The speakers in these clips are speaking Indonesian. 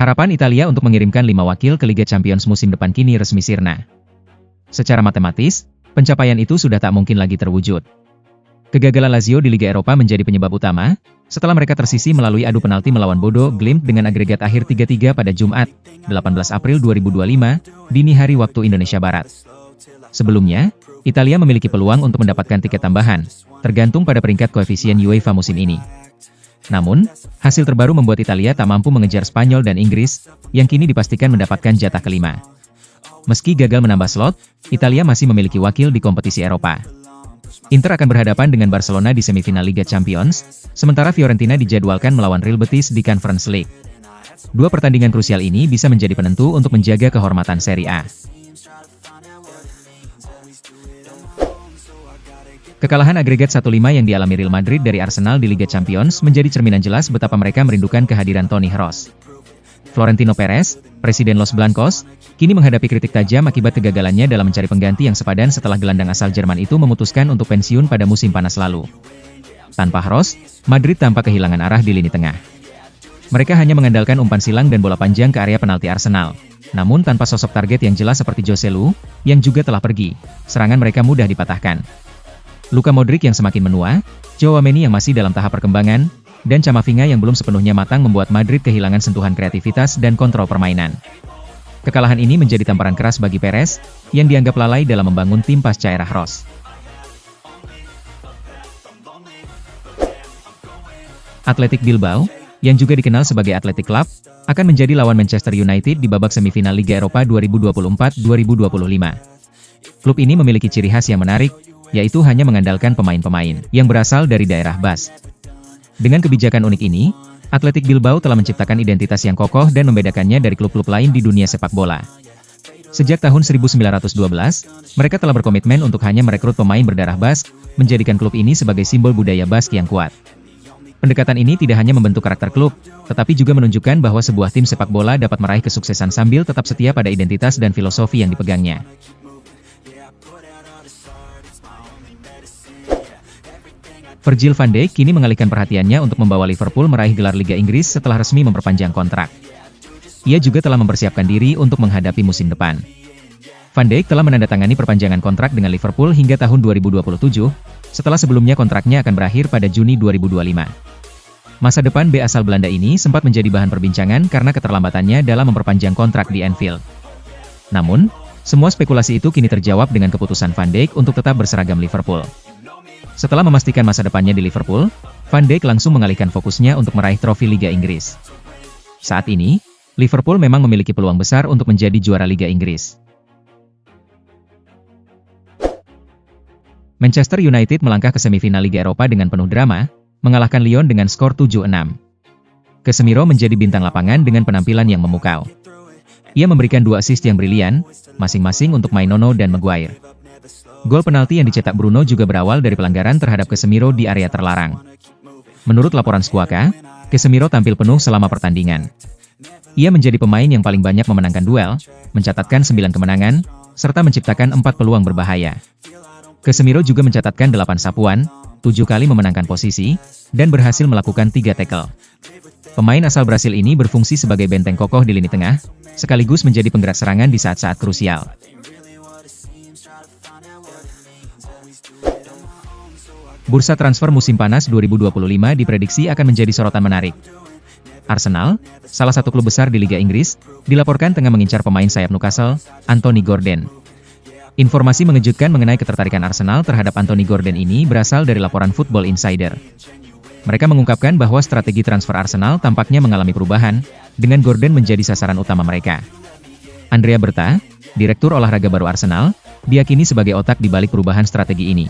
Harapan Italia untuk mengirimkan 5 wakil ke Liga Champions musim depan kini resmi sirna. Secara matematis, pencapaian itu sudah tak mungkin lagi terwujud. Kegagalan Lazio di Liga Eropa menjadi penyebab utama, setelah mereka tersisih melalui adu penalti melawan Bodo Glimt dengan agregat akhir 3-3 pada Jumat, 18 April 2025, dini hari waktu Indonesia Barat. Sebelumnya, Italia memiliki peluang untuk mendapatkan tiket tambahan, tergantung pada peringkat koefisien UEFA musim ini. Namun, hasil terbaru membuat Italia tak mampu mengejar Spanyol dan Inggris, yang kini dipastikan mendapatkan jatah kelima. Meski gagal menambah slot, Italia masih memiliki wakil di kompetisi Eropa. Inter akan berhadapan dengan Barcelona di semifinal Liga Champions, sementara Fiorentina dijadwalkan melawan Real Betis di Conference League. Dua pertandingan krusial ini bisa menjadi penentu untuk menjaga kehormatan Serie A. Kekalahan agregat 1-5 yang dialami Real Madrid dari Arsenal di Liga Champions menjadi cerminan jelas betapa mereka merindukan kehadiran Toni Kroos. Florentino Perez, Presiden Los Blancos, kini menghadapi kritik tajam akibat kegagalannya dalam mencari pengganti yang sepadan setelah gelandang asal Jerman itu memutuskan untuk pensiun pada musim panas lalu. Tanpa Kroos, Madrid tampak kehilangan arah di lini tengah. Mereka hanya mengandalkan umpan silang dan bola panjang ke area penalti Arsenal. Namun tanpa sosok target yang jelas seperti Joselu, yang juga telah pergi, serangan mereka mudah dipatahkan. Luka Modric yang semakin menua, Tchouaméni yang masih dalam tahap perkembangan, dan Camavinga yang belum sepenuhnya matang membuat Madrid kehilangan sentuhan kreativitas dan kontrol permainan. Kekalahan ini menjadi tamparan keras bagi Perez, yang dianggap lalai dalam membangun tim pasca era Kroos. Athletic Bilbao, yang juga dikenal sebagai Athletic Club, akan menjadi lawan Manchester United di babak semifinal Liga Eropa 2024-2025. Klub ini memiliki ciri khas yang menarik, yaitu hanya mengandalkan pemain-pemain yang berasal dari daerah Basque. Dengan kebijakan unik ini, Athletic Bilbao telah menciptakan identitas yang kokoh dan membedakannya dari klub-klub lain di dunia sepak bola. Sejak tahun 1912, mereka telah berkomitmen untuk hanya merekrut pemain berdarah Basque, menjadikan klub ini sebagai simbol budaya Basque yang kuat. Pendekatan ini tidak hanya membentuk karakter klub, tetapi juga menunjukkan bahwa sebuah tim sepak bola dapat meraih kesuksesan sambil tetap setia pada identitas dan filosofi yang dipegangnya. Virgil van Dijk kini mengalihkan perhatiannya untuk membawa Liverpool meraih gelar Liga Inggris setelah resmi memperpanjang kontrak. Ia juga telah mempersiapkan diri untuk menghadapi musim depan. Van Dijk telah menandatangani perpanjangan kontrak dengan Liverpool hingga tahun 2027, setelah sebelumnya kontraknya akan berakhir pada Juni 2025. Masa depan bek asal Belanda ini sempat menjadi bahan perbincangan karena keterlambatannya dalam memperpanjang kontrak di Anfield. Namun, semua spekulasi itu kini terjawab dengan keputusan Van Dijk untuk tetap berseragam Liverpool. Setelah memastikan masa depannya di Liverpool, Van Dijk langsung mengalihkan fokusnya untuk meraih trofi Liga Inggris. Saat ini, Liverpool memang memiliki peluang besar untuk menjadi juara Liga Inggris. Manchester United melangkah ke semifinal Liga Eropa dengan penuh drama, mengalahkan Lyon dengan skor 7-6. Casemiro menjadi bintang lapangan dengan penampilan yang memukau. Ia memberikan 2 assist yang brilian, masing-masing untuk Mainono dan Maguire. Gol penalti yang dicetak Bruno juga berawal dari pelanggaran terhadap Casemiro di area terlarang. Menurut laporan Squawka, Casemiro tampil penuh selama pertandingan. Ia menjadi pemain yang paling banyak memenangkan duel, mencatatkan 9 kemenangan, serta menciptakan 4 peluang berbahaya. Casemiro juga mencatatkan 8 sapuan, 7 kali memenangkan posisi, dan berhasil melakukan 3 tackle. Pemain asal Brasil ini berfungsi sebagai benteng kokoh di lini tengah, sekaligus menjadi penggerak serangan di saat-saat krusial. Bursa transfer musim panas 2025 diprediksi akan menjadi sorotan menarik. Arsenal, salah satu klub besar di Liga Inggris, dilaporkan tengah mengincar pemain sayap Newcastle, Anthony Gordon. Informasi mengejutkan mengenai ketertarikan Arsenal terhadap Anthony Gordon ini berasal dari laporan Football Insider. Mereka mengungkapkan bahwa strategi transfer Arsenal tampaknya mengalami perubahan, dengan Gordon menjadi sasaran utama mereka. Andrea Berta, Direktur Olahraga baru Arsenal, diyakini sebagai otak di balik perubahan strategi ini.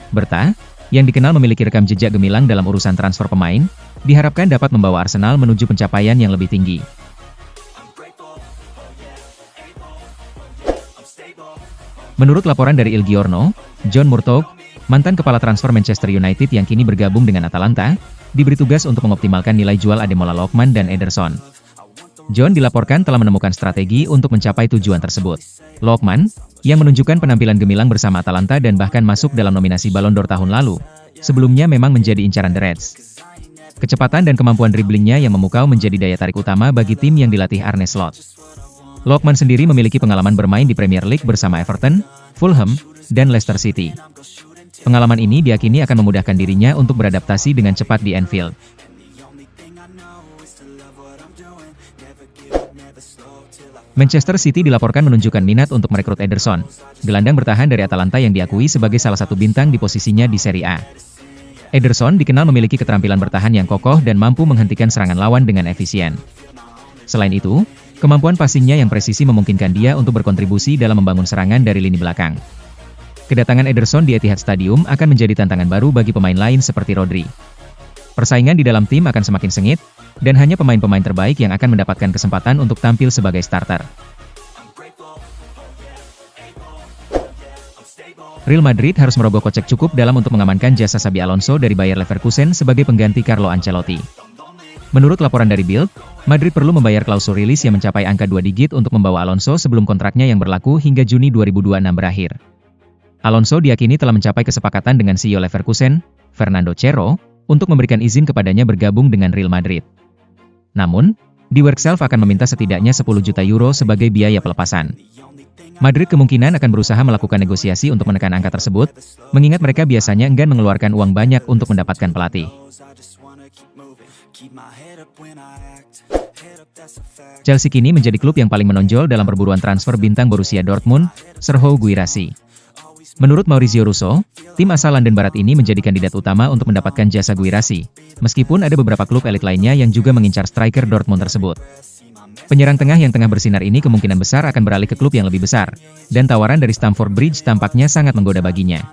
Berta, yang dikenal memiliki rekam jejak gemilang dalam urusan transfer pemain, diharapkan dapat membawa Arsenal menuju pencapaian yang lebih tinggi. Menurut laporan dari Il Giorno, John Murtough, mantan kepala transfer Manchester United yang kini bergabung dengan Atalanta, diberi tugas untuk mengoptimalkan nilai jual Ademola Lookman dan Ederson. John dilaporkan telah menemukan strategi untuk mencapai tujuan tersebut. Lookman, yang menunjukkan penampilan gemilang bersama Atalanta dan bahkan masuk dalam nominasi Ballon d'Or tahun lalu, sebelumnya memang menjadi incaran The Reds. Kecepatan dan kemampuan driblingnya yang memukau menjadi daya tarik utama bagi tim yang dilatih Arne Slot. Lookman sendiri memiliki pengalaman bermain di Premier League bersama Everton, Fulham, dan Leicester City. Pengalaman ini diyakini akan memudahkan dirinya untuk beradaptasi dengan cepat di Anfield. Manchester City dilaporkan menunjukkan minat untuk merekrut Ederson, gelandang bertahan dari Atalanta yang diakui sebagai salah satu bintang di posisinya di Serie A. Ederson dikenal memiliki keterampilan bertahan yang kokoh dan mampu menghentikan serangan lawan dengan efisien. Selain itu, kemampuan passingnya yang presisi memungkinkan dia untuk berkontribusi dalam membangun serangan dari lini belakang. Kedatangan Ederson di Etihad Stadium akan menjadi tantangan baru bagi pemain lain seperti Rodri. Persaingan di dalam tim akan semakin sengit, dan hanya pemain-pemain terbaik yang akan mendapatkan kesempatan untuk tampil sebagai starter. Real Madrid harus merogoh kocek cukup dalam untuk mengamankan jasa Xabi Alonso dari Bayer Leverkusen sebagai pengganti Carlo Ancelotti. Menurut laporan dari Bild, Madrid perlu membayar klausul rilis yang mencapai angka 2 digit untuk membawa Alonso sebelum kontraknya yang berlaku hingga Juni 2026 berakhir. Alonso diyakini telah mencapai kesepakatan dengan CEO Leverkusen, Fernando Cerro, untuk memberikan izin kepadanya bergabung dengan Real Madrid. Namun, Die Werkself akan meminta setidaknya 10 juta euro sebagai biaya pelepasan. Madrid kemungkinan akan berusaha melakukan negosiasi untuk menekan angka tersebut, mengingat mereka biasanya enggan mengeluarkan uang banyak untuk mendapatkan pelatih. Chelsea kini menjadi klub yang paling menonjol dalam perburuan transfer bintang Borussia Dortmund, Serhou Guirassy. Menurut Maurizio Russo, tim asal London Barat ini menjadi kandidat utama untuk mendapatkan jasa Guirassy, meskipun ada beberapa klub elit lainnya yang juga mengincar striker Dortmund tersebut. Penyerang tengah yang tengah bersinar ini kemungkinan besar akan beralih ke klub yang lebih besar, dan tawaran dari Stamford Bridge tampaknya sangat menggoda baginya.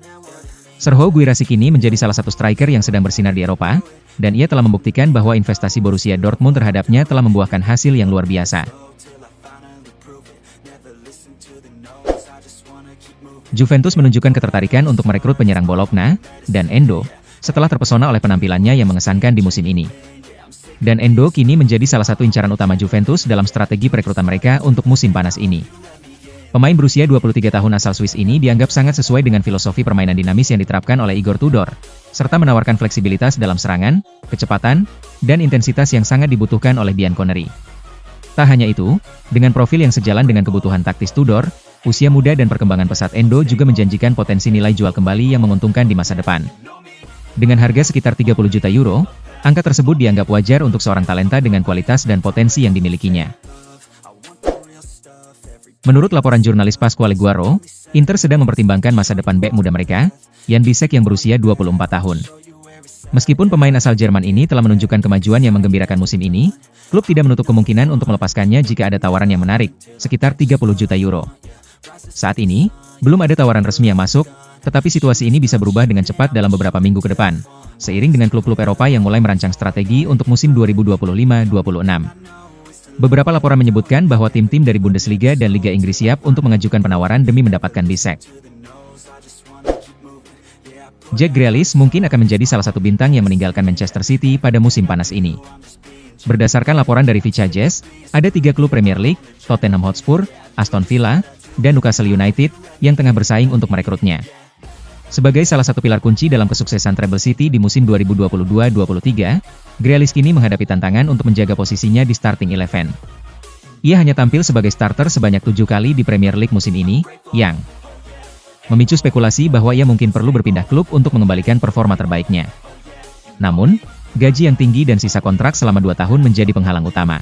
Serhou Guirassy kini menjadi salah satu striker yang sedang bersinar di Eropa, dan ia telah membuktikan bahwa investasi Borussia Dortmund terhadapnya telah membuahkan hasil yang luar biasa. Juventus menunjukkan ketertarikan untuk merekrut penyerang Bologna dan Endo, setelah terpesona oleh penampilannya yang mengesankan di musim ini. Dan Endo kini menjadi salah satu incaran utama Juventus dalam strategi perekrutan mereka untuk musim panas ini. Pemain berusia 23 tahun asal Swiss ini dianggap sangat sesuai dengan filosofi permainan dinamis yang diterapkan oleh Igor Tudor, serta menawarkan fleksibilitas dalam serangan, kecepatan, dan intensitas yang sangat dibutuhkan oleh Bianconeri. Tak hanya itu, dengan profil yang sejalan dengan kebutuhan taktis Tudor, usia muda dan perkembangan pesat Endo juga menjanjikan potensi nilai jual kembali yang menguntungkan di masa depan. Dengan harga sekitar 30 juta euro, angka tersebut dianggap wajar untuk seorang talenta dengan kualitas dan potensi yang dimilikinya. Menurut laporan jurnalis Pasquale Guaro, Inter sedang mempertimbangkan masa depan bek muda mereka, Jan Bisek yang berusia 24 tahun. Meskipun pemain asal Jerman ini telah menunjukkan kemajuan yang menggembirakan musim ini, klub tidak menutup kemungkinan untuk melepaskannya jika ada tawaran yang menarik, sekitar 30 juta euro. Saat ini, belum ada tawaran resmi yang masuk, tetapi situasi ini bisa berubah dengan cepat dalam beberapa minggu ke depan, seiring dengan klub-klub Eropa yang mulai merancang strategi untuk musim 2025-26. Beberapa laporan menyebutkan bahwa tim-tim dari Bundesliga dan Liga Inggris siap untuk mengajukan penawaran demi mendapatkan Bisek. Jack Grealish mungkin akan menjadi salah satu bintang yang meninggalkan Manchester City pada musim panas ini. Berdasarkan laporan dari Vichajes, ada 3 klub Premier League, Tottenham Hotspur, Aston Villa, dan Newcastle United, yang tengah bersaing untuk merekrutnya. Sebagai salah satu pilar kunci dalam kesuksesan Treble City di musim 2022-23, Grealish kini menghadapi tantangan untuk menjaga posisinya di starting 11. Ia hanya tampil sebagai starter sebanyak 7 kali di Premier League musim ini, yang memicu spekulasi bahwa ia mungkin perlu berpindah klub untuk mengembalikan performa terbaiknya. Namun, gaji yang tinggi dan sisa kontrak selama 2 tahun menjadi penghalang utama.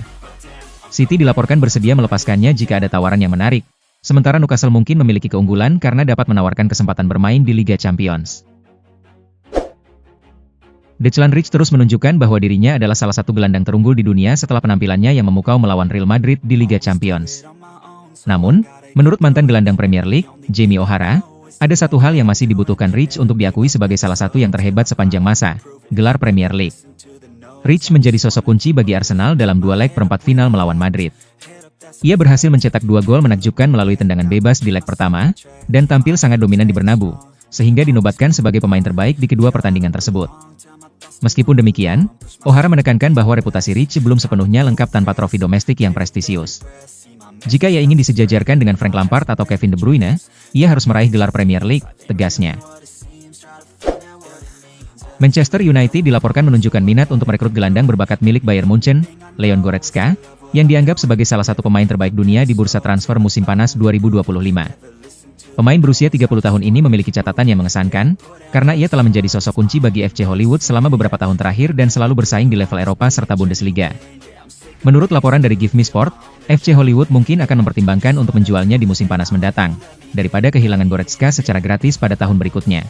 City dilaporkan bersedia melepaskannya jika ada tawaran yang menarik, sementara Newcastle mungkin memiliki keunggulan karena dapat menawarkan kesempatan bermain di Liga Champions. Declan Rice terus menunjukkan bahwa dirinya adalah salah satu gelandang terunggul di dunia setelah penampilannya yang memukau melawan Real Madrid di Liga Champions. Namun, menurut mantan gelandang Premier League, Jamie O'Hara, ada satu hal yang masih dibutuhkan Rice untuk diakui sebagai salah satu yang terhebat sepanjang masa, gelar Premier League. Rice menjadi sosok kunci bagi Arsenal dalam 2 leg perempat final melawan Madrid. Ia berhasil mencetak 2 gol menakjubkan melalui tendangan bebas di leg pertama, dan tampil sangat dominan di Bernabeu, sehingga dinobatkan sebagai pemain terbaik di kedua pertandingan tersebut. Meskipun demikian, O'Hara menekankan bahwa reputasi Rice belum sepenuhnya lengkap tanpa trofi domestik yang prestisius. Jika ia ingin disejajarkan dengan Frank Lampard atau Kevin De Bruyne, ia harus meraih gelar Premier League, tegasnya. Manchester United dilaporkan menunjukkan minat untuk merekrut gelandang berbakat milik Bayern Munchen, Leon Goretzka, yang dianggap sebagai salah satu pemain terbaik dunia di bursa transfer musim panas 2025. Pemain berusia 30 tahun ini memiliki catatan yang mengesankan, karena ia telah menjadi sosok kunci bagi FC Hollywood selama beberapa tahun terakhir dan selalu bersaing di level Eropa serta Bundesliga. Menurut laporan dari Give Me Sport, FC Hollywood mungkin akan mempertimbangkan untuk menjualnya di musim panas mendatang, daripada kehilangan Goretzka secara gratis pada tahun berikutnya.